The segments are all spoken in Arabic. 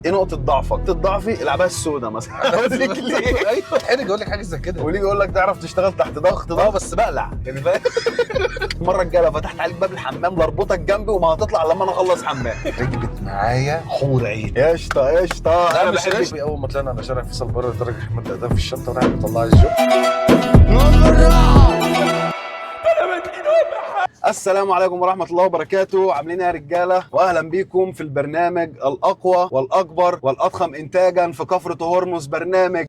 ايه نقطه ضعفك؟ نقطه ضعفي العبها السوداء مثلا. اقول لك ليه؟ ايوه اتحرج اقول لك حاجه زي كده. وليه يقول لك تعرف تشتغل تحت ضغط بس بقلع يعني فاهم. المره الجايه لو فتحت عليك باب الحمام لاربطك جنبي وما هتطلع لما انا اخلص حمام. ركبت معايا حور عين. قشطه قشطه. لا انا مش بحبش ركبي. اول ما طلعنا على شارع فيصل بره درجه احمد ده في الشنطه وراح مطلع الجو. السلام عليكم ورحمة الله وبركاته. عاملين ايه يا رجالة؟ واهلا بيكم في البرنامج الاقوى والاكبر والاضخم انتاجا في كفر هرمز، برنامج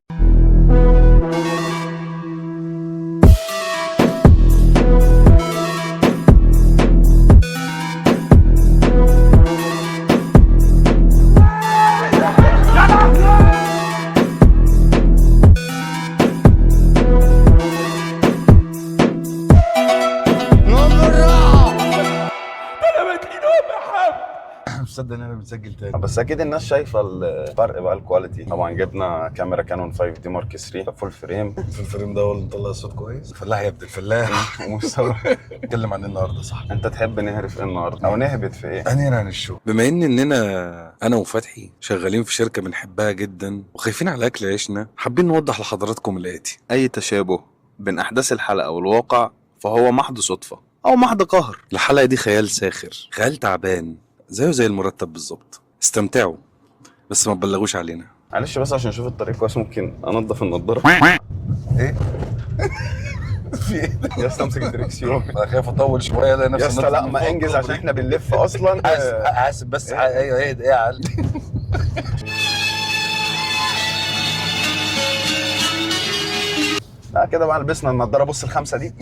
مصدق ان انا بنسجل تاني. بس اكيد الناس شايفة الفرق بقى، الكواليتي. طبعا جبنا كاميرا كانون 5 دي مارك 3 فول فريم. في الفريم ده هو اللي مطلع الصوت كويس. فلاح يا ابن الفلاح. نتكلم عن النهارده صح؟ انت تحب نهرف ايه النهارده او نهبط في ايه؟ انهي عن الشو. بما اننا انا وفتحي شغالين في شركه بنحبها جدا وخايفين على اكل عيشنا، حابين نوضح لحضراتكم الاتي. اي تشابه بين احداث الحلقة والواقع فهو محض صدفة او محض قهر. الحلقه دي خيال ساخر، خيال تعبان زيه زي المرتب بالظبط. استمتعوا بس ما تبلغوش علينا. معلش بس عشان اشوف الطريق كويس ممكن انضف النضاره. ايه؟ في ايه؟ يا اسطى امسك الدركسيون. انا خايف اطول شويه الاقي نفسي يا اسطى لا ما انجز عشان احنا بنلف اصلا. حاسب بس. ايوه ايه يا علي. لا كده بقى لبسنا النضاره. بص الخمسه دي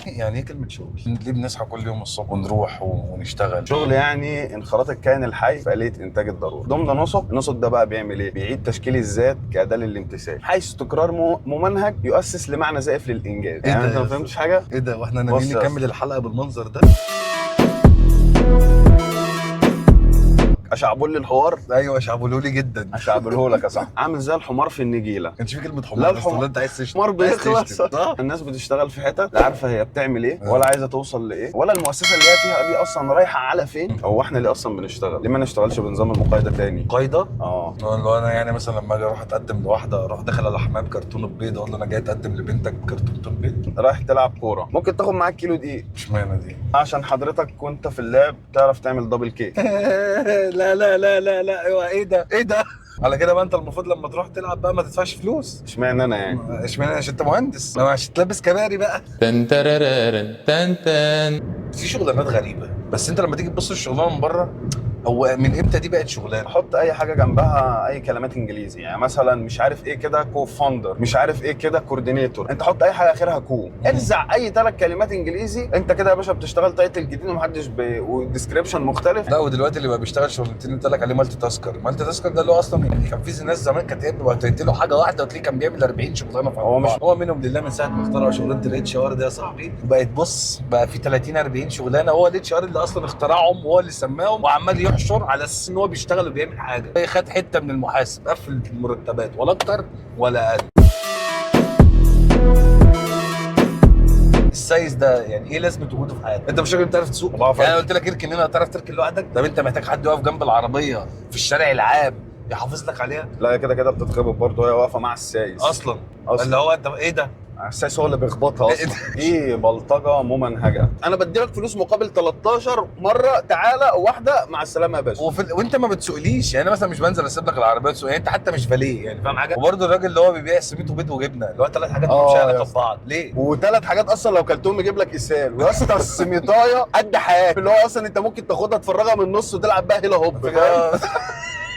يعني ايه كلمه شغل؟ ليه بنصحى كل يوم الصبح ونروح ونشتغل؟ شغل يعني انخراط الكائن الحي في آلية انتاج الضروري. ضمن نسق. النسق ده بقى بيعمل ايه؟ بيعيد تشكيل الذات كأداة للامتثال، حيث تكرار ممنهج يؤسس لمعنى زائف للانجاز. يعني انت ما فهمتش حاجه؟ ايه ده واحنا بص ناويين يا نكمل الحلقه بالمنظر ده؟ اشعبول لي الحوار. ايوه شعبولوا لي جدا. اشعبله لك يا صاحبي. عامل زي الحمار في النجيله. كانش في كلمه لا حمار. الحمار. انت عايز تشتم. الحمار بيخلص. صح. الناس بتشتغل في حتت لا عارفه هي بتعمل ايه ولا عايزه توصل لايه، ولا المؤسسه اللي هي فيها دي اصلا رايحه على فين. هو احنا ليه اصلا بنشتغل؟ ليه ما نشتغلش بنظام المقايضه تاني؟ قايده. اه انا يعني مثلا لما اجي اروح اتقدم لواحده اروح داخل على حمام كرتونه بيض اقول له انا جاي اتقدم لبنتك كرتونه بيض. رايح تلعب كوره ممكن تاخد معاك كيلو دقيق اشمعنى دي؟ عشان حضرتك وانت في اللعب تعرف تعمل دبل كيك. لا لا لا لا لا. ايوه ايه ده؟ ايه ده؟ على كده بقى انت المفروض لما تروح تلعب بقى ما تدفعش فلوس. اشمعنى انا يعني؟ اشمعنى؟ عشان انت مهندس. لو عشان تلبس كباري بقى. تن ترارارن تن تن. في شغلانات غريبه بس انت لما تيجي تبص الشغلانه من بره هو من امتى دي بقت شغلانه؟ حط اي حاجه جنبها اي كلمات انجليزي، يعني مثلا مش عارف ايه كده كو فاوندر، مش عارف ايه كده كوردينيتور. انت حط اي حاجه اخرها كو، ارزع اي 3 كلمات انجليزي، انت كده يا باشا بتشتغل تايتل جديد ومحدش وديسكريبشن مختلف. لا ودلوقتي اللي بقى بيشتغل شغلانتين اللي قال لك عليه مالتي تاسكر. مالتي تاسكر ده اللي هو اصلا يعني كان في ناس زمان كانت بقى له حاجه واحده وتلاقيه كان بيعمل 40 شغلانه في هو مش هو منهم لله من ساعه ما اخترعوا شغلانه الاتش ار دي يا صاحبي بقت بص بقى في 30 40 شغلانه. هو الاتش ار اللي اصلا اخترعهم وهو اللي سماهم وعمال يحشر على اساس ان هو بيشتغل وبيعمل حاجه. خد حته من المحاسب قفل المرتبات ولا اكتر ولا اقل. السايس ده يعني ايه لازمه وجوده في حياتك؟ انت مش راجل بتعرف تسوق؟ يعني انا قلت لك اركن هنا تعرف تركن لوحدك؟ طب انت محتاج حد يقف جنب العربيه في الشارع العام يحافظ لك عليها؟ لا كده كده بتتخبط برضه وهي واقفه مع السايس اصلا اللي هو انت ايه ده؟ السايس هو اللي بيخبطها اصلا. دي بلطجه ممنهجه. انا بديلك فلوس مقابل 13 مره، تعالى واحده مع السلامه يا باشا. وانت ما بتسوقليش. يعني انا مثلا مش بنزل اسيب لك العربيه تسوق، يعني انت حتى مش فاليه يعني فاهم حاجه. وبرده الراجل اللي هو بيبيع سميت وبيض وجبنه اللي هو 3 حاجات مش علاقه ببعض ليه؟ و3 حاجات اصلا لو كلتهم يجيب لك اسهال. ويا اسطى السميطايه قد حياتك، اللي هو اصلا انت ممكن تاخدها تفرغها من النص وتلعب بيها هيلا هوب.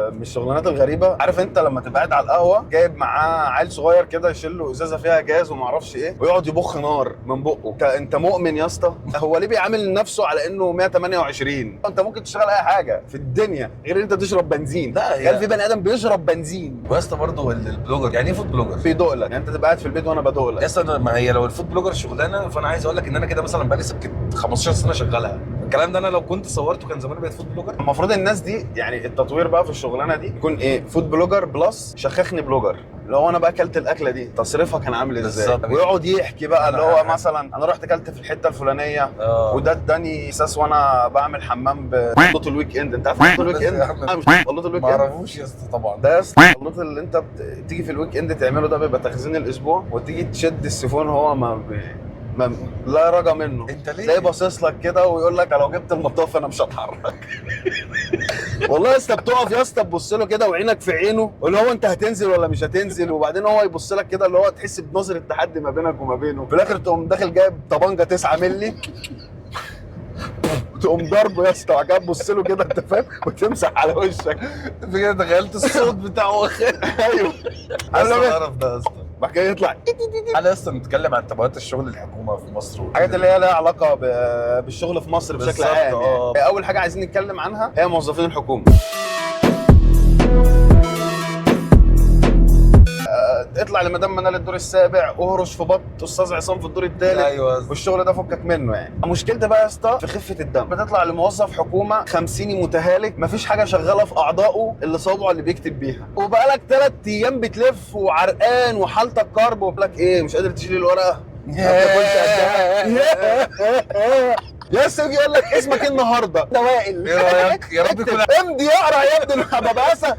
من الشغلانات الغريبه، عارف انت لما تبقى قاعد على القهوه جايب معاه عيل صغير كده يشيل له ازازه فيها جاز وما اعرفش ايه ويقعد يبخ نار من بقه. انت مؤمن يا اسطى؟ هو ليه بيعامل نفسه على انه 128؟ انت ممكن تشتغل اي حاجه في الدنيا غير ان انت تشرب بنزين. لا يعني في بني ادم بيشرب بنزين. ويا اسطى برضه البلوجر يعني ايه فود بلوجر؟ بيدوق لك. يعني انت تبقى قاعد في البيت وانا بدوق لك. يا اسطى ما هي لو الفود بلوجر شغلانه فانا عايز اقول لك ان انا كده مثلا بقالي سكه 15 سنه شغالها. الكلام ده انا لو كنت صورته كان زماني بقيت فود بلوجر. المفروض الناس دي يعني التطوير بقى في الشغلانه دي يكون ايه؟ فود بلوجر بلس شخخني بلوجر، اللي هو انا بقى اكلت الاكله دي تصريفها كان عامل ازاي، بالظبط. ويقعد يحكي بقى اللي هو مثلا انا رحت اكلت في الحته الفلانيه وده اداني احساس وانا بعمل حمام بخلطه الويك اند. انت عارف خلطه الويك اند؟ انا مش خلطه الويك ما اند، اعرفوش يا اسطى طبعا. ده يا اسطى الخلطه اللي انت بتيجي في الويك اند تعمله، ده بيبقى تخزين الاسبوع، وتيجي تشد السيفون هو ما لا رجا منه. انت ليه؟ تلاقيه باصص لك كده ويقول لك لو جبت المطاف انا مش هتحرك. والله يا اسطى بتقف يا اسطى تبص له كده وعينك في عينه، اللي هو انت هتنزل ولا مش هتنزل، وبعدين هو يبص لك كده اللي هو تحس بنظره تحدي ما بينك وما بينه، في الاخر تقوم داخل جايب طبنجه 9 مللي تقوم ضربه يا اسطى، وبعد كده تبص له كده انت فاهم وتمسح على وشك. انت كده تخيلت الصوت بتاعه. ايوه القرف ده يا اسطى. بعد كده يطلع. تعالى يا اسطى نتكلم عن تبعات الشغل الحكومه في مصر الحاجات اللي هي لها علاقه بالشغل في مصر بشكل بالظبط، عام يعني. اول حاجه عايزين نتكلم عنها هي موظفين الحكومه. اطلع لمدام منال الدور السابع، اهرش في بط استاذ عصام في الدور الثالث. ايوه والشغل ده فكك منه يعني. مشكلتي بقى يا اسطى في خفه الدم، بتطلع لموظف حكومه 50 متهالك مفيش حاجه شغاله في اعضائه اللي صابعه اللي بيكتب بيها، وبقالك 3 ايام بتلف وعرقان وحالتك كرب، وبقول لك ايه مش قادر تشيل الورقه. يا سيدي يقول لك اسمك ايه النهارده؟ ده وائل. ايه رايك؟ يا رب يكون امضي اقرا يا ابني البباسه.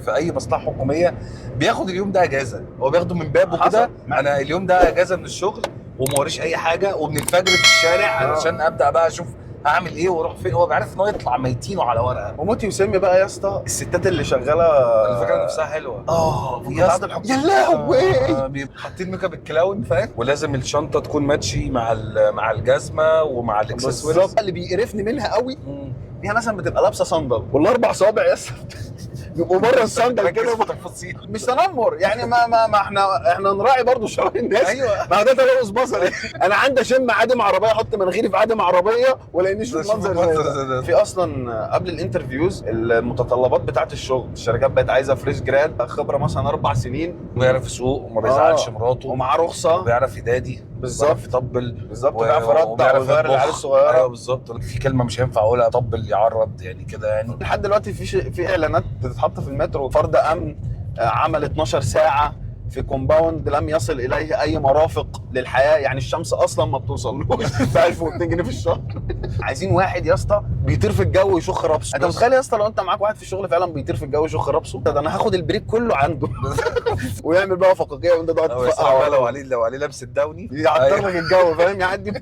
في اي مصلحه حكوميه بياخد اليوم ده اجازه، هو بياخده من بابه كده. انا اليوم ده اجازه من الشغل وما وريش اي حاجه، ومن الفجر في الشارع علشان ابدا بقى اشوف هعمل ايه واروح فين. هو بيعرف ان هو يطلع ميتينه على ورقه. وموتي وسمي بقى يا اسطى الستات اللي شغاله الفكره نفسها حلوه. يا اسطى يا لهوي حاطين ميك اب الكلاون فاهم، ولازم الشنطه تكون ماتشي مع الجزمه ومع الاكسسوارز. اللي بيقرفني منها قوي هي مثلا بتبقى لابسه صندل والاربع صوابع يا اسطى بيبقوا بره الصندل كده تفاصيل. مش تنمر يعني، ما احنا نراعي برضو شعور الناس. ايوه ما ده تلوث بصري. انا عندي اشم عادم عربيه، احط مناخيري في عادم عربيه ولاقينيش في المنظر ده. في اصلا قبل الانترفيوز المتطلبات بتاعه الشغل، الشركات بقت عايزه فريش جراد خبره مثلا 4 سنين وبيعرف يسوق وما بيزعلش مراته ومعاه رخصه وبيعرف يدادي بالظبط يطبل بالظبط، بيعرف يرضع ويغير العيال الصغيره. ايوه بالظبط. في كلمه مش هينفع اقولها، طبل يعرض يعني كده يعني. لحد دلوقتي في اعلانات بتتحط في المترو، فرد امن عمل 12 ساعه في كومباوند لم يصل اليه اي مرافق للحياه، يعني الشمس اصلا ما بتوصلوش ب 1200 جنيه في الشهر. عايزين واحد يا اسطى بيطير في الجو ويشخ رابسه. انت متخيل يا اسطى لو انت معاك واحد في الشغل فعلا بيطير في الجو ويشخ رابسه؟ ده انا هاخد البريك كله عنده ويعمل بقى فقاقيه وانت تقعد تفقع. لو عليه لابس الداوني يعطر لك الجو فاهم، يعدي.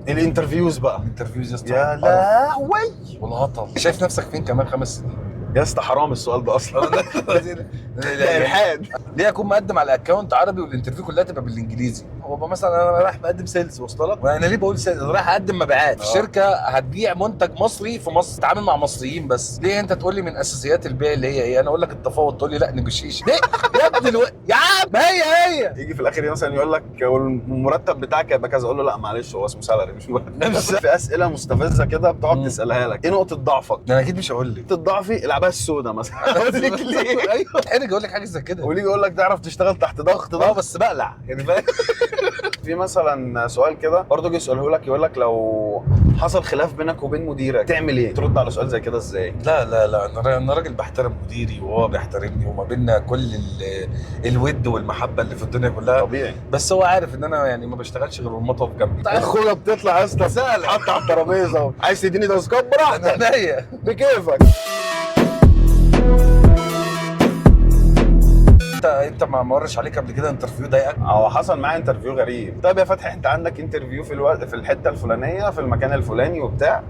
الانترفيوز بقى، الانترفيوز يا اسطى يا لهوي والهطل. شايف نفسك فين كمان 5 سنين؟ يا اسطى حرام السؤال ده اصلا. ده الحاد. ليه اكون مقدم على اكونت عربي والانترفيو كلها تبقى بالانجليزي؟ هو بقى مثلا انا رايح مقدم سيلز، واصل لك؟ وانا ليه بقول سيلز؟ رايح اقدم مبيعات في شركه هتبيع منتج مصري في مصر، تتعامل مع مصريين بس. ليه انت تقول لي من اساسيات البيع اللي هي ايه؟ انا اقول لك التفاوض تقول لي لا نيجوشيشن. ليه يا ابني يا عم ما هي يجي في الاخر مثلا يقول لك المرتب بتاعك هيبقى كذا، اقول له لا معلش هو اسمه سالري مش مرتب. في اسئله مستفزه كده بتقعد تسالها لك، ايه نقطه ضعفك؟ انا اكيد مش هقول لك نقطه ضعفي العبها السوداء مثلا. اقول لك ليه؟ ايوه حرج اقول لك حاجه زي كده، وليه يقول لك تعرف تشتغل تحت ضغط بس بقلع يعني فاهم. في مثلا سؤال كده برضه جه يساله لك، يقول لك لو حصل خلاف بينك وبين مديرك تعمل ايه؟ ترد على سؤال زي كده ازاي؟ لا انا راجل بحترم مديري وهو بيحترمني، وما بيننا كل الود والمحبه اللي في الدنيا كلها طبيعي. بس هو عارف ان انا يعني ما بشتغلش غير لما اقف جنبي. اخويا بتطلع يا اسطى سهل، حط على الترابيزه عايز تديني تاسكات براحتك عينيا بكيفك. انت ما مرش عليك قبل كده انترفيو ضايقك؟ هو حصل معايا انترفيو غريب. طيب يا فتحي انت عندك انترفيو في الحته الفلانيه في المكان الفلاني وبتاع،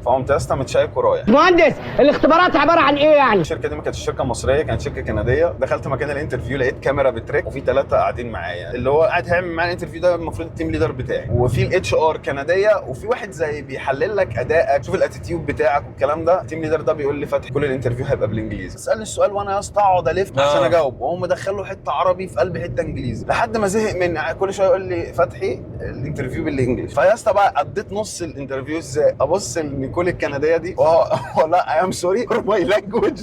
فقمت يا اسطى متشيك ورايح. مهندس الاختبارات عباره عن ايه يعني؟ الشركه دي ما كانتش شركه مصريه، كانت شركه كنديه. دخلت مكان الانترفيو لقيت كاميرا بتريك وفي 3 قاعدين معايا، اللي هو قاعد هيعمل معايا الانترفيو ده المفروض التيم ليدر بتاعي، وفي الاتش ار كنديه، وفي واحد زي بيحلل لك ادائك، شوف الاتيتيود بتاعك والكلام ده. التيم ليدر ده بيقول لي فتحي كل الانترفيو هيبقى بالانجليزي. اسالني السؤال وانا يا اسطى اقعد الف عشان اجاوب، واقوم مدخل له حته عربي في قلب حته انجليزي لحد ما زهق مني. كل شويه يقول لي فتحي الانترفيو بالانجلش. فيا اسطى بقى قضيت نص الانترفيو ازاي ابص لنيكول الكنديه دي ولا اي ام سوري فور ماي لانجويج.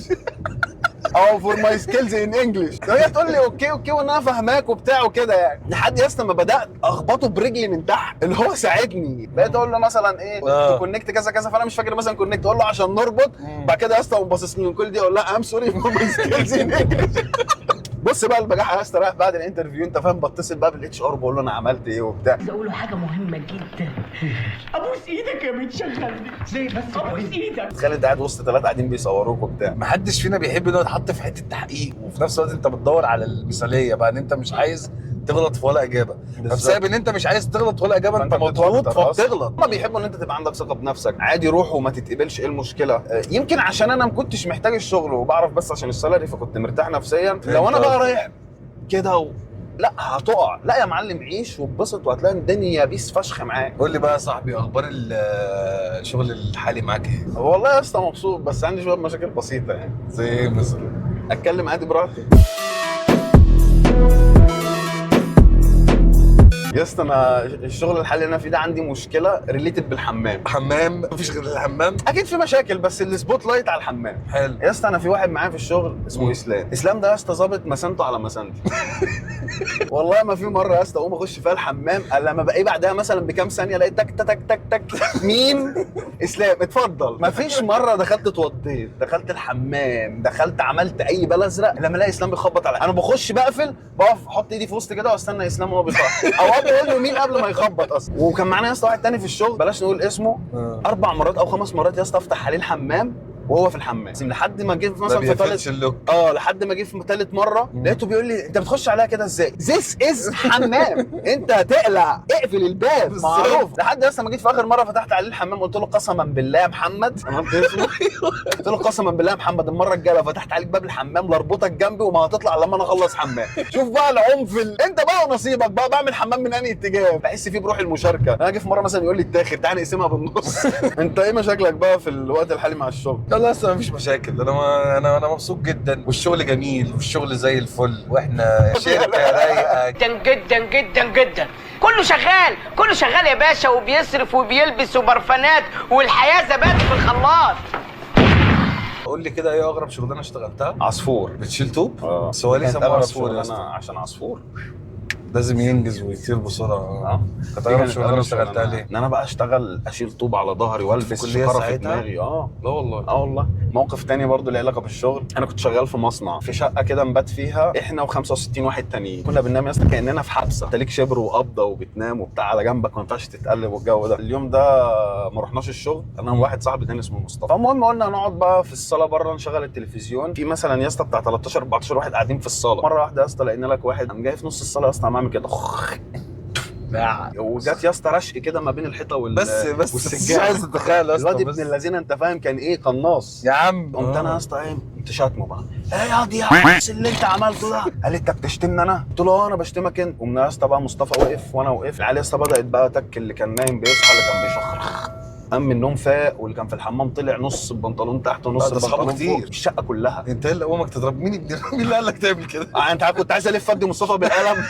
او فور ماي سكيلز ان انجلش. هي تقول لي اوكي اوكي وانا فاهماك وبتاع وكده يعني، لحد يا اسطى ما بدات اخبطه برجلي من تحت اللي هو ساعدني. بقيت اقول له مثلا ايه تكونكت كذا كذا، فانا مش فاكر مثلا كونكت، اقول له عشان نربط. بعد كده يا اسطى اقوم باصص له كل دي اقول لا ام سوري فور ماي سكيلز ان انجلش. بص بقى البجاحه يا اسطى، رايح بعد الانترفيو انت فاهم، بتصل بقى بالاتش ار بقول له انا عملت ايه وبتاع. عايز اقول له حاجه مهمه جدا. ابوس ايدك يا متشغل ليه بس؟ ابوس ايدك. تخيل انت قاعد وسط 3 قاعدين بيصوروك وبتاع. محدش فينا بيحب انه يتحط في حته تحقيق، وفي نفس الوقت انت بتدور على المثاليه بقى، ان انت مش عايز تغلط في ولا اجابه. فبسبب ان انت مش عايز تغلط ولا اجابه انت مضغوط فبتغلط. هما بيحبوا ان انت تبقى عندك ثقه بنفسك. عادي روح وما تتقبلش، ايه المشكله؟ يمكن عشان انا ما كنتش محتاج الشغل وبعرف بس عشان السالري فكنت مرتاح نفسيا. لو انا بقى رايح كده لا هتقع. لا يا معلم عيش واتبسط وهتلاقي الدنيا بيس فشخ معاك. قول لي بقى يا صاحبي، اخبار الشغل الحالي معاك ايه؟ والله يا اسطى مبسوط، بس عندي شويه مشاكل بسيطه يعني. زي ايه مثلا؟ اتكلم عادي براحتي. يا اسطى انا الشغل الحالي اللي انا فيه ده عندي مشكله ريليتد بالحمام. حمام؟ مفيش غير الحمام؟ اكيد في مشاكل بس السبوت لايت على الحمام. حلو. يا اسطى انا في واحد معايا في الشغل اسمه اسلام. اسلام ده يا اسطى ظابط مسانته على مسانتي. والله ما في مره يا اسطى اقوم اخش فيها الحمام الا لما بقى بعدها مثلا بكام ثانيه الاقي تك تك تك تك مين؟ اسلام اتفضل. ما فيش مره دخلت اتوضيت، دخلت الحمام، دخلت عملت اي بلا ازرق لما الاقي اسلام بيخبط على، انا بخش بقفل بقف احط ايدي في وسط كده واستنى اسلام وهو بيخبط، او بقول له مين قبل ما يخبط اصلا. وكان معانا يا اسطى واحد تاني في الشغل بلاش نقول اسمه، 4 مرات او 5 مرات يا اسطى افتح عليه الحمام وهو في الحمام لحد ما جه مثلا في ثالث لحد ما جه في ثالث مره لقيته بيقول لي انت بتخش عليها كده ازاي؟ ذيس از حمام، انت هتقلع اقفل الباب معروف. لحد اصلا ما جيت في اخر مره فتحت عليه الحمام قلت له قسما بالله يا محمد، انا قلت له قسما بالله يا محمد المره الجايه فتحت عليك باب الحمام لاربطك جنبي وما هتطلع لما انا اخلص حمام. شوف بقى العنف انت بقى ونصيبك بقى. بعمل حمام من انهي اتجاه بحس فيه بروح المشاركه. انا اجي في مره مثلا يقول لي اتاخر تعالى نقسمها بالنص. انت ايه مشاكلك بقى في الوقت الحالي مع الشغل؟ لا لسه مفيش مشاكل. انا مبسوط جدا والشغل جميل والشغل زي الفل واحنا شركه رايقه جدا جدا جدا جدا. كله شغال كله شغال يا باشا، وبيصرف وبيلبس وبرفانات والحياه زبادي في الخلاط. قول لي كده ايه اغرب شغلانه اشتغلتها؟ عصفور. بتشيل طوب؟ بس هو ليه سموه عصفور يا انا اسطى؟ عشان عصفور لازم ينجز ويطير بسرعه. كانت اغرب شغلانه اشتغلتها ليه؟ ان انا بقى اشيل طوب على ظهري والبس شكاره في دماغي. لا والله. والله. موقف تاني برضو له علاقه بالشغل، انا كنت شغال في مصنع في شقه كده نبات فيها احنا و65 واحد تانيين. كنا بننام يا اسطى كاننا في حبسه، انت ليك شبر وقبضه وبتنام وبتاع على جنبك ما ينفعش تتقلب والجو ده. اليوم ده ما رحناش الشغل انا وواحد صاحبي تاني اسمه مصطفى. فالمهم قلنا نقعد بقى في الصاله بره نشغل التلفزيون. في مثلا يا اسطى بتاع 13 14 واحد قاعدين في الصاله. مره واحده يا اسطى لقينا لك واحد قام جاي في نص الصاله يا اسطى عم عامل كده وجات يا اسطى رشق كده ما بين الحيطه بس والسجاده. مش عايز اتخيل يا اسطى. الواد ابن الذين انت فاهم كان ايه قناص يا عم. قمت انا يا اسطى ايه كنت شاتمه بقى. ايه يا دي اللي انت عملته ده؟ قال لي انت بتشتمني انا؟ قلت له انا بشتمك انت. قمنا يا اسطى بقى مصطفى وقف وانا وقفت. العيال يا اسطى بدات بقى تك، اللي كان نايم بيصحى اللي كان بيشخر قام من النوم فاق، واللي كان في الحمام طلع نص البنطلون تحت ونص البنطلون كتير. فوق. الشقه كلها. انت اللي امك تضرب مين ابن مين اللي قال لك تعمل كده؟ انت كنت عايز الف ادي مصطفى بالقلم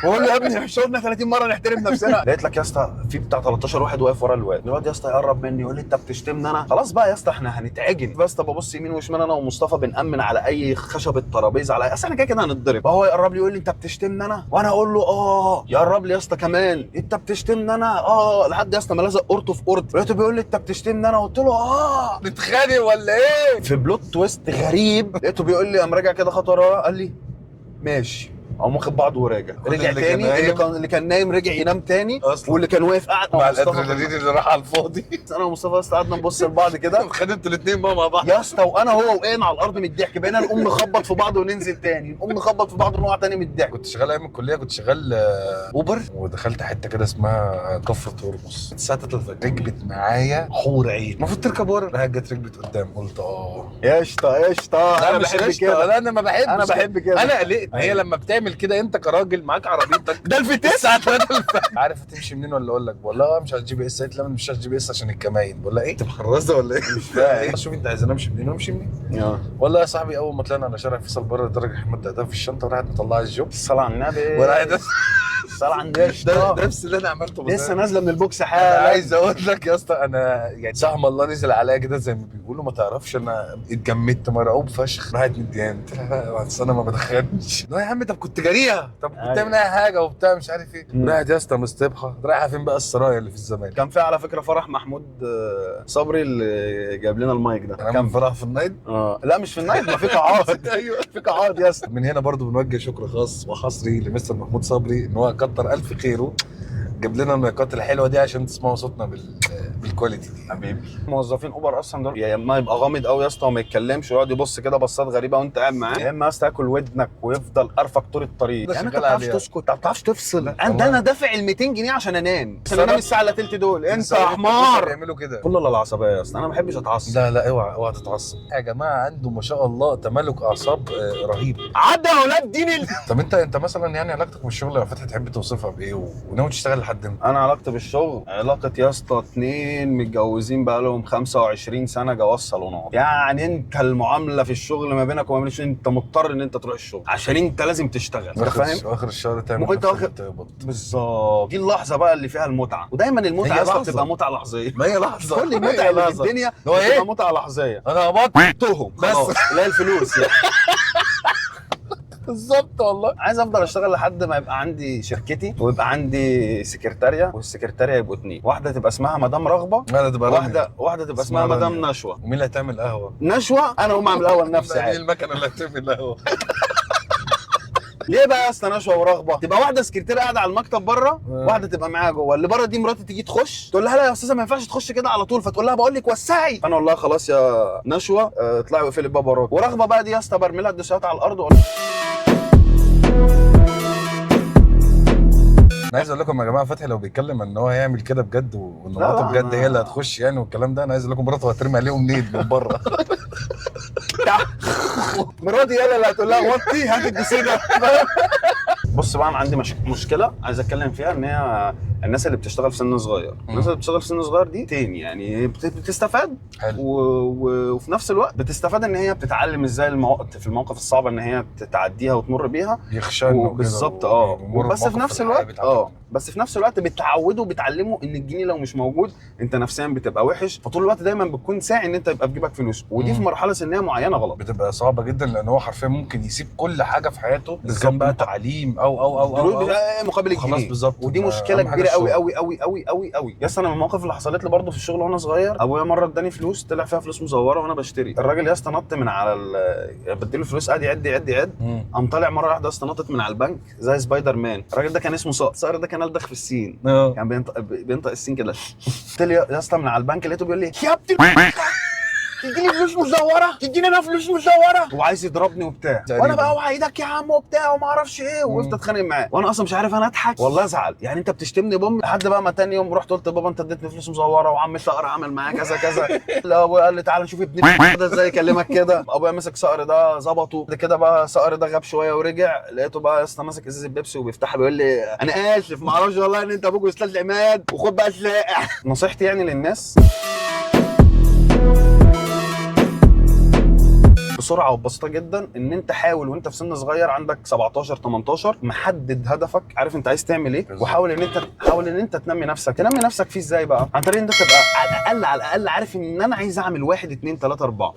واقول له يا ابني احشرنا 30 مره نحترم نفسنا. لقيت لك يا اسطى في بتاع 13 واحد واقف ورا الواد يا اسطى يقرب مني يقول لي انت بتشتمني انا. خلاص بقى يا اسطى احنا هنتعجن. بس طب ببص يمين وشمال انا ومصطفى بنأمن على اي خشب الترابيزه على اصل احنا كده هنتضرب. فهو يقرب لي يقول لي انت بتشتمني انا وانا اقول له يقرب لي يا اسطى كمان انت بتشتمني انا لحد يا اسطى ما لزق قرطه في قرط. لقيته بيقول لي انت بتشتمني انا. قلت له بتتخانق ولا ايه؟ في بلوت تويست غريب لقيته بيقول لي قام راجع كده خطوه ورا قال لي ماشي او واخد بعضه وراجع. رجع تاني اللي كان نايم رجع ينام تاني أصلاً. واللي كان واقف قاعد مع الادرينالين اللي راح على الفاضي. انا ومصطفى بس قعدنا نبص لبعض كده خدوا انتوا الاثنين بقى مع بعض يا اسطى وانا هو وقعنا على الارض من الضحك. بقينا نقوم نخبط في بعض وننزل تاني نقوم نخبط في بعض ونقع تاني من الضحك. كنت شغال ايام الكليه كنت شغال اوبر ودخلت حته كده اسمها كفر ترمس. الساعه 3 الفجر ركبت معايا حور عين المفروض تركب ورا. راحت جت ركبت قدام قلت قشطه. انا بحب كده. انا ما بحبش. انا بحب كده. انا قلقت. هي لما بتعمل تعمل كده انت كراجل معاك عربيتك ده الفتيس الساعه 3 الفجر عارف هتمشي منين ولا اقول لك والله مش على الجي بي اس. قالت لي لا مش على الجي بي اس عشان الكماين. بقول لها ايه انت محرزه ولا ايه؟ مش فاهم. شوف انت عايزين امشي منين وامشي منين. والله يا صاحبي اول ما طلعنا على شارع فيصل بره درجه احمد اهداف في الشنطه وراحت مطلعه الجوب الصلاة على النبي وراحت الصلاة على النبي ده نفس اللي انا عملته لسه نازله من البوكس انا حالا. عايز اقول لك يا اسطى انا يعني سهم الله نزل عليا كده زي ما بيقولوا ما تعرفش. انا اتجمدت مرعوب فشخ. راحت مديان قلت لها بس انا ما بدخلش. لا يا عم طب كنت جريها طب كنت تعمل اي حاجه وبتاع مش عارف ايه. راحت يا اسطى مستبحه. رايحه فين بقى السرايا اللي في الزمالك. كان في على فكره فرح محمود صبري اللي جاب لنا المايك ده. كان فرح في النايت. لا مش في النايت ده في قاعات. ايوه في قاعات يا اسطى. من هنا برضو بنوجه شكر خاص وحصري لمستر محمود صبري ان هو كتر الف خيره جاب لنا المايكات الحلوه دي عشان تسمعوا صوتنا بالكواليتي دي. حبيبي موظفين اوبر اصلا دول يا اما يبقى غامض قوي يا اسطى وما يتكلمش ويقعد يبص كده بصات غريبه وانت قاعد معاه، يا اما يا اسطى ياكل ودنك ويفضل قرفك طول الطريق. يعني انت ما بتعرفش تسكت، ما بتعرفش تفصل. انا دافع ال 200 جنيه عشان انام، عشان انام الساعه الا تلت دول. انت يا حمار بيعملوا كده كله العصبيه يا اسطى. انا ما بحبش اتعصب. لا اوعى تتعصب يا جماعه. عنده ما شاء الله تملك اعصاب رهيب. عدى يا اولاد دين طب انت مثلا يعني علاقتك بالشغل يا فتحي تحب توصفها بايه وناوي تشتغل لحد امتى؟ انا علاقتي بالشغل علاقه يا اسطى 2 متجوزين بقى لهم 25 سنه جواز صالونات. يعني انت المعامله في الشغل ما بينك وما بينش انت مضطر ان انت تروح الشغل عشان انت لازم تشتغل. انت فاهم؟ اخر الشهر تعمل انت بالظبط. دي اللحظه بقى اللي فيها المتعه. ودايما المتعه اصلا بتبقى متعه لحظيه. ما هي لحظه. كل المتعه اللي في الدنيا بتبقى متعه لحظيه. انا قبضتهم بس اللي هي الفلوس يعني. بالظبط والله. عايز افضل اشتغل لحد ما يبقى عندي شركتي ويبقى عندي سكرتاريه، والسكرتاريه يبقوا 2. واحده تبقى اسمها مدام رغبه، واحده تبقى اسمها مدام نشوه. ومين اللي هتعمل قهوه؟ نشوه. انا اقوم اعمل قهوه لنفسي عادي. المكنه اللي هتعمل قهوه. ليه بقى يا اسطى نشوه ورغبه؟ تبقى واحده سكرتيره قاعده على المكتب بره، واحده تبقى معاها جوه. اللي بره دي مراتي تيجي تخش تقول لها لا يا استاذه ما ينفعش تخش كده على طول، فتقول لها بقول لك وسعي. فانا اقول لها خلاص يا نشوه اطلعي واقفلي الباب وراك. ورغبه بقى دي يا اسطى برمي لها الدشات على الارض انا عايز اقول لكم يا جماعه فتحي لو بيتكلم ان هو هيعمل كده بجد وان مراته بجد هي اللي هتخش يعني والكلام ده، انا عايز اقول لكم مراته هترمي عليه منين من بره. مراتي هي اللي هتقول لها وطي هات الجسيده. بص بقى انا عندي مشكله عايز اتكلم فيها، ان هي الناس اللي بتشتغل في سن صغير. الناس اللي بتشتغل في سن صغير دي يعني بتستفاد وفي نفس الوقت بتستفاد ان هي بتتعلم ازاي في المواقف الصعبه ان هي تعديها وتمر بيها. يخشنوا بالظبط. بس في نفس الوقت بس في نفس الوقت بتعوده وبتعلمه ان الجنيه لو مش موجود انت نفسيا بتبقى وحش، فطول الوقت دايما بتكون ساعي ان انت يبقى في جيبك فلوس. ودي في مرحله سنيه معينه غلط، بتبقى صعبه جدا لان هو حرفيا ممكن يسيب كل حاجه في حياته بالظبط بقى تعليم او مقابل الجنيه. خلاص بالظبط. ودي مشكله كبيره قوي قوي قوي قوي قوي قوي. يا اسطى انا من المواقف اللي حصلت لي برضه في الشغل وانا صغير، ابويا مره اداني فلوس طلع فيها فلوس مزوره وانا بشتري. الراجل يا اسطى نط من على بديله فلوس قاعد يعد قام طالع مره واحده يا اسطى نطت من على البنك زي سبايدر مان. الراجل ده كان اسمه صقر ده كان الدخ في السين، كان بينطق السين كده. قلت له يا اسطى من على البنك لقيته بيقول لي يا ابني تديني فلوس مزوره، تديني انا فلوس مزوره، وعايز يضربني وبتاع. وانا بقى اوعى ايدك يا عم وبتاع وما اعرفش ايه، وقفت اتخانق معاه وانا اصلا مش عارف انا اضحك والله ازعل. يعني انت بتشتمني بامي. لحد بقى ما تاني يوم رحت قلت بابا انت اديتني فلوس مزوره وعم صقر عمل معايا كذا كذا. لا ابويا قال لي تعالى نشوف ابني ده ازاي يكلمك كده. ابويا مسك صقر ده ظبطه كده بقى. صقر ده غاب شويه ورجع لقيته بقى يا اسطى ماسك ازازه بيبسي وبيفتحها بيقول لي انا اسف ما اعرفش والله ان انت ابوك استاذ عماد وخد بقى سلاقع. نصيحتي يعني للناس بسرعه وبسيطه جدا ان انت حاول وانت في سن صغير عندك 17 18 محدد هدفك، عارف انت عايز تعمل ايه، وحاول ان انت تنمي نفسك فيه ازاي بقى؟ عن طريق ان انت تبقى على الاقل عارف ان انا عايز اعمل 1 2 3 4.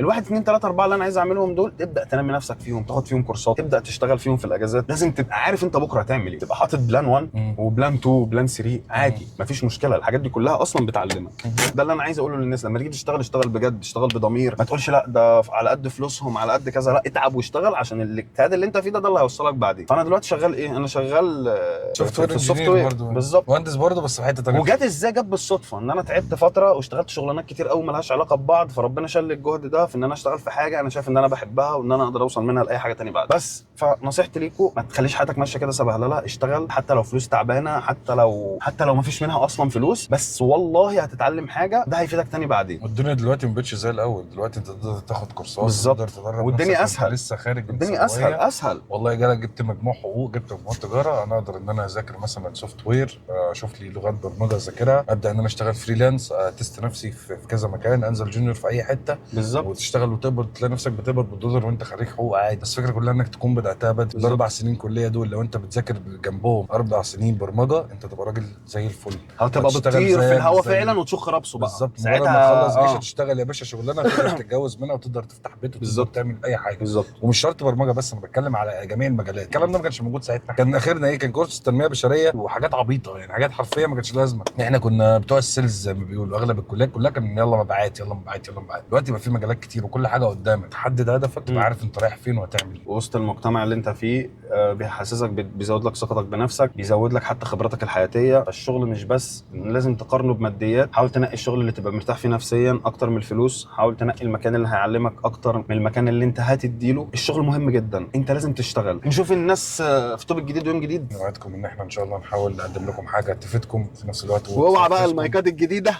ال1 2 3 4 اللي انا عايز اعملهم دول تبدا تنمي نفسك فيهم، تاخد فيهم كورسات، تبدا تشتغل فيهم في الاجازات. لازم تبقى عارف انت بكره هتعمل ايه، تبقى حاطط بلان 1 وبلان 2 وبلان 3 عادي مفيش مشكله. الحاجات دي كلها اصلا بتعلمك. ده اللي انا عايز اقوله للناس لما تيجي تشتغل اشتغل بجد، اشتغل بضمير. ما تقولش لا ده على قد فلوسهم على قد كذا، لا اتعب واشتغل عشان الاجتهاد اللي انت فيه ده اللي هيوصلك بعدين. فانا دلوقتي شغال ايه؟ انا شغال في السوفت وير بالظبط، مهندس برضه بس في حته ثانيه. وجات ازاي؟ جت بالصدفه ان انا تعبت فتره واشتغلت شغلانات كتير قوي مالهاش علاقه ببعض، فربنا شال الجهد ده في ان انا اشتغل في حاجه انا شايف ان انا بحبها وان انا اقدر اوصل منها لاي حاجه ثانيه بعد. بس فنصيحتي ليكم ما تخليش حياتك ماشيه كده سبهلله، اشتغل حتى لو فلوس تعبانه، حتى لو ما فيش منها اصلا فلوس، بس والله هتتعلم حاجه ده هيفيدك ثاني بعدين. والدنيا دلوقتي ما بقتش زي الاول، دلوقتي انت تقدر تاخد كورسات بالظبط. تقدر تدرب والدنيا نفسك وأنت اسهل، لسه خارج من الدنيا ثانوية. اسهل. والله جالك جبت مجموع حقوق، جبت مجموع تجاره، انا اقدر ان انا اذاكر مثلا سوفت وير، اشوف لي لغات برمجه اذاكرها، ابدا ان انا اشتغل فريلانس، تست نفسي في كذا مكان، انزل جونيور في اي حته بالظبط. وتشتغل وتقبض، تلاقي نفسك بتقبض بالدولار وانت خريج حقوق عادي. بس الفكره كلها انك تكون بداتها بدري. الاربع سنين كليه دول لو انت بتذاكر جنبهم 4 سنين برمجه، انت تبقى راجل زي الفل، هتبقى هتشتغل بتطير في زيك الهوا زي- فعلا وتشوخ رابسه بقى بالظبط. مجرد ساعتها. ما تخلص جيش تشتغل يا باشا شغلانه تقدر تتجوز منها وتقدر تفتح بيت وتقدر بالظبط. تعمل اي حاجه. بالظبط. ومش شرط برمجه بس، انا بتكلم على جميع المجالات. الكلام ده ما كانش موجود ساعتها، كان اخرنا ايه؟ كان كورس تنميه بشريه وحاجات عبيطه يعني، حاجات حرفيا ما كانتش لازمه. احنا كنا بتوع السيلز زي ما بيقولوا، اغلب الكليات كلها كان يلا مبيعات يلا مبيعات يلا مبيعات. دلوقتي بقى في مجالات كتير وكل حاجه قدامك، تحدد هدفك تبقى عارف انت رايح فين وهتعمل ايه. وسط المجتمع اللي انت فيه بيحسسك، بيزود لك ثقتك بنفسك، بيزود لك حتى خبراتك الحياتيه. الشغل مش بس لازم تقارنه بماديات، حاول تنقي الشغل اللي تبقى مرتاح فيه نفسيا اكتر من الفلوس، حاول تنقي المكان اللي هيعلمك اكتر من المكان اللي انت هتديله. الشغل مهم جدا، انت لازم تشتغل. نشوف الناس في توب الجديد ويوم جديد. نوعدكم ان احنا ان شاء الله نحاول نقدم لكم حاجه تفيدكم في نفس الوقت واوعى بقى المايكات الجديده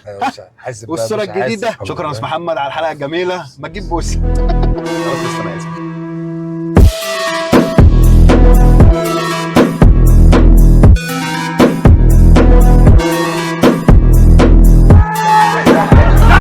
والصوره الجديده. شكرا يا استاذ محمد على الحلقه الجميله. ما تجيب بوسي. خلاص لسه انا اسف.